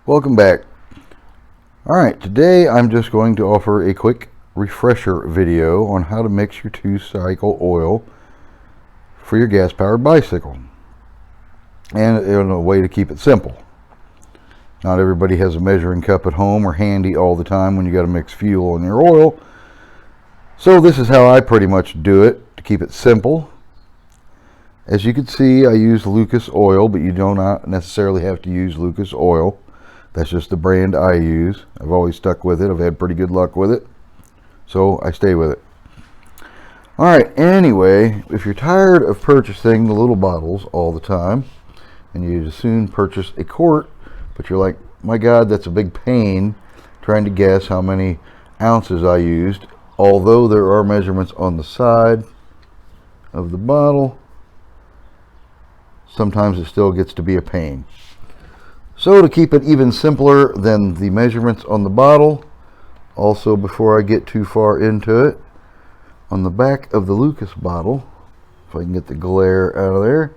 Welcome back. Alright, today I'm just going to offer a quick refresher video on how to mix your 2-cycle oil for your gas-powered bicycle, and in a way to keep it simple. Not everybody has a measuring cup at home or handy all the time when you got to mix fuel in your oil, so this is how I pretty much do it to keep it simple. As you can see, I use Lucas oil, but you do not necessarily have to use Lucas oil. That's just the brand I use. I've always stuck with it. I've had pretty good luck with it, so I stay with it. Alright, anyway, if you're tired of purchasing the little bottles all the time, and you just soon purchase a quart, but you're like, my God, that's a big pain trying to guess how many ounces I used, although there are measurements on the side of the bottle, sometimes it still gets to be a pain. So to keep it even simpler than the measurements on the bottle, also before I get too far into it, on the back of the Lucas bottle, if I can get the glare out of there,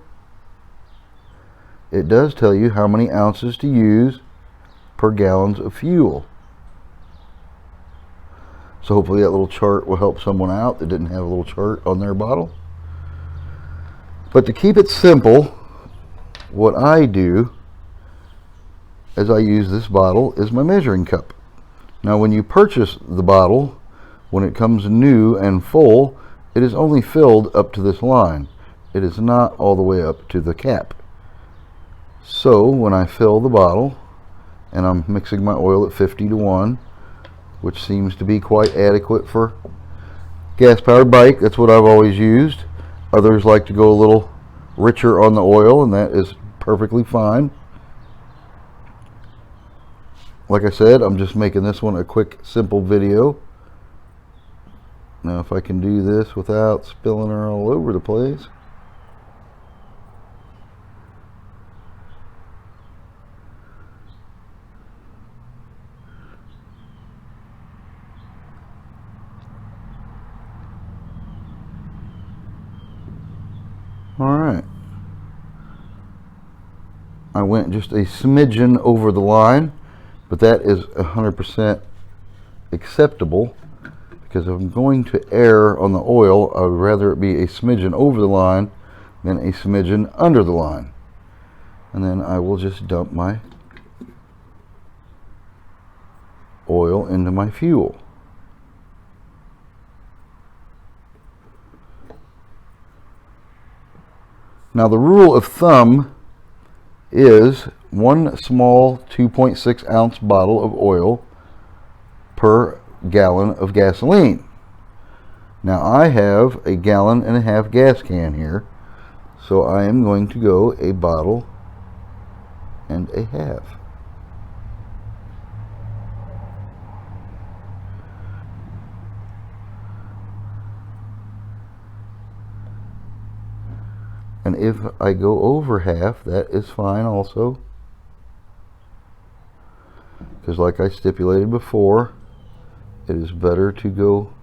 it does tell you how many ounces to use per gallons of fuel. So hopefully that little chart will help someone out that didn't have a little chart on their bottle. But to keep it simple, what I do as I use this bottle is my measuring cup. Now when you purchase the bottle, when it comes new and full, it is only filled up to this line. It is not all the way up to the cap. So when I fill the bottle, and I'm mixing my oil at 50-1, which seems to be quite adequate for gas-powered bike, that's what I've always used. Others like to go a little richer on the oil, and that is perfectly fine. Like I said, I'm just making this one a quick, simple video. Now if I can do this without spilling her all over the place. Alright. I went just a smidgen over the line, but that is 100% acceptable, because if I'm going to err on the oil, I would rather it be a smidgen over the line than a smidgen under the line. And then I will just dump my oil into my fuel. Now the rule of thumb is one small 2.6 ounce bottle of oil per gallon of gasoline. Now I have a 1.5 gallon gas can here, so I am going to go a bottle and a half. And if I go over half, that is fine also, because like I stipulated before, it is better to go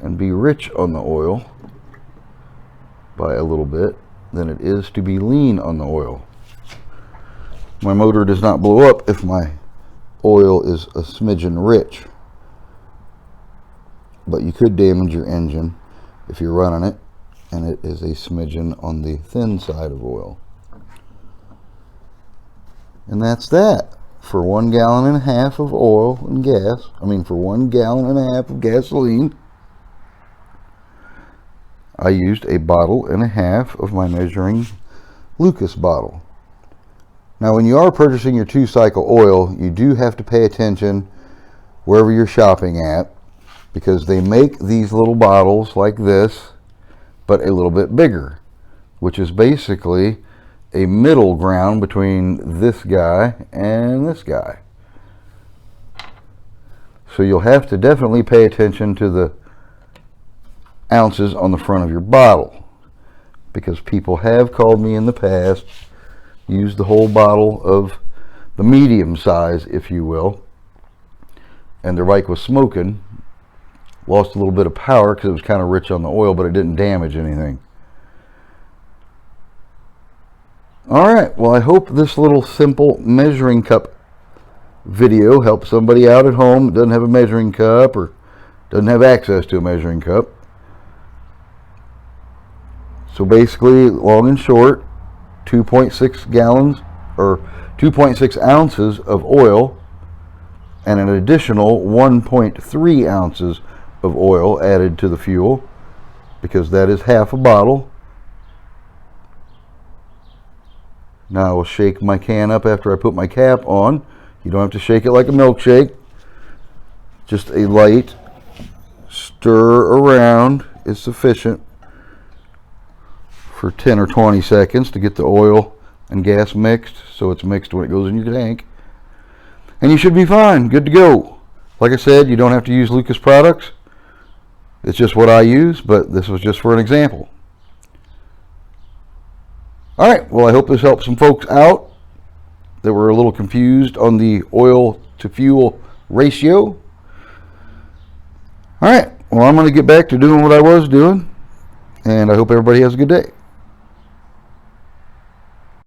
and be rich on the oil by a little bit than it is to be lean on the oil. My motor does not blow up if my oil is a smidgen rich, but you could damage your engine if you're running it and it is a smidgen on the thin side of oil. And that's that. For 1.5 gallons of oil and gas, for 1.5 gallons of gasoline, I used a 1.5 bottles of my measuring Lucas bottle. Now when you are purchasing your 2-cycle oil, you do have to pay attention wherever you're shopping at, because they make these little bottles like this, but a little bit bigger, which is basically a middle ground between this guy and this guy. So you'll have to definitely pay attention to the ounces on the front of your bottle, because people have called me in the past, used the whole bottle of the medium size, if you will, and their bike was smoking, lost a little bit of power because it was kind of rich on the oil, but it didn't damage anything. Alright, well, I hope this little simple measuring cup video helps somebody out at home that doesn't have a measuring cup or doesn't have access to a measuring cup. So basically, long and short, 2.6 gallons or 2.6 ounces of oil and an additional 1.3 ounces of oil added to the fuel, because that is half a bottle. Now I will shake my can up after I put my cap on. You don't have to shake it like a milkshake. Just a light stir around is sufficient for 10 or 20 seconds to get the oil and gas mixed, so it's mixed when it goes in your tank. And you should be fine, good to go. Like I said, you don't have to use Lucas products. It's just what I use, but this was just for an example. Alright, well, I hope this helps some folks out that were a little confused on the oil to fuel ratio. Alright, well, I'm going to get back to doing what I was doing, and I hope everybody has a good day.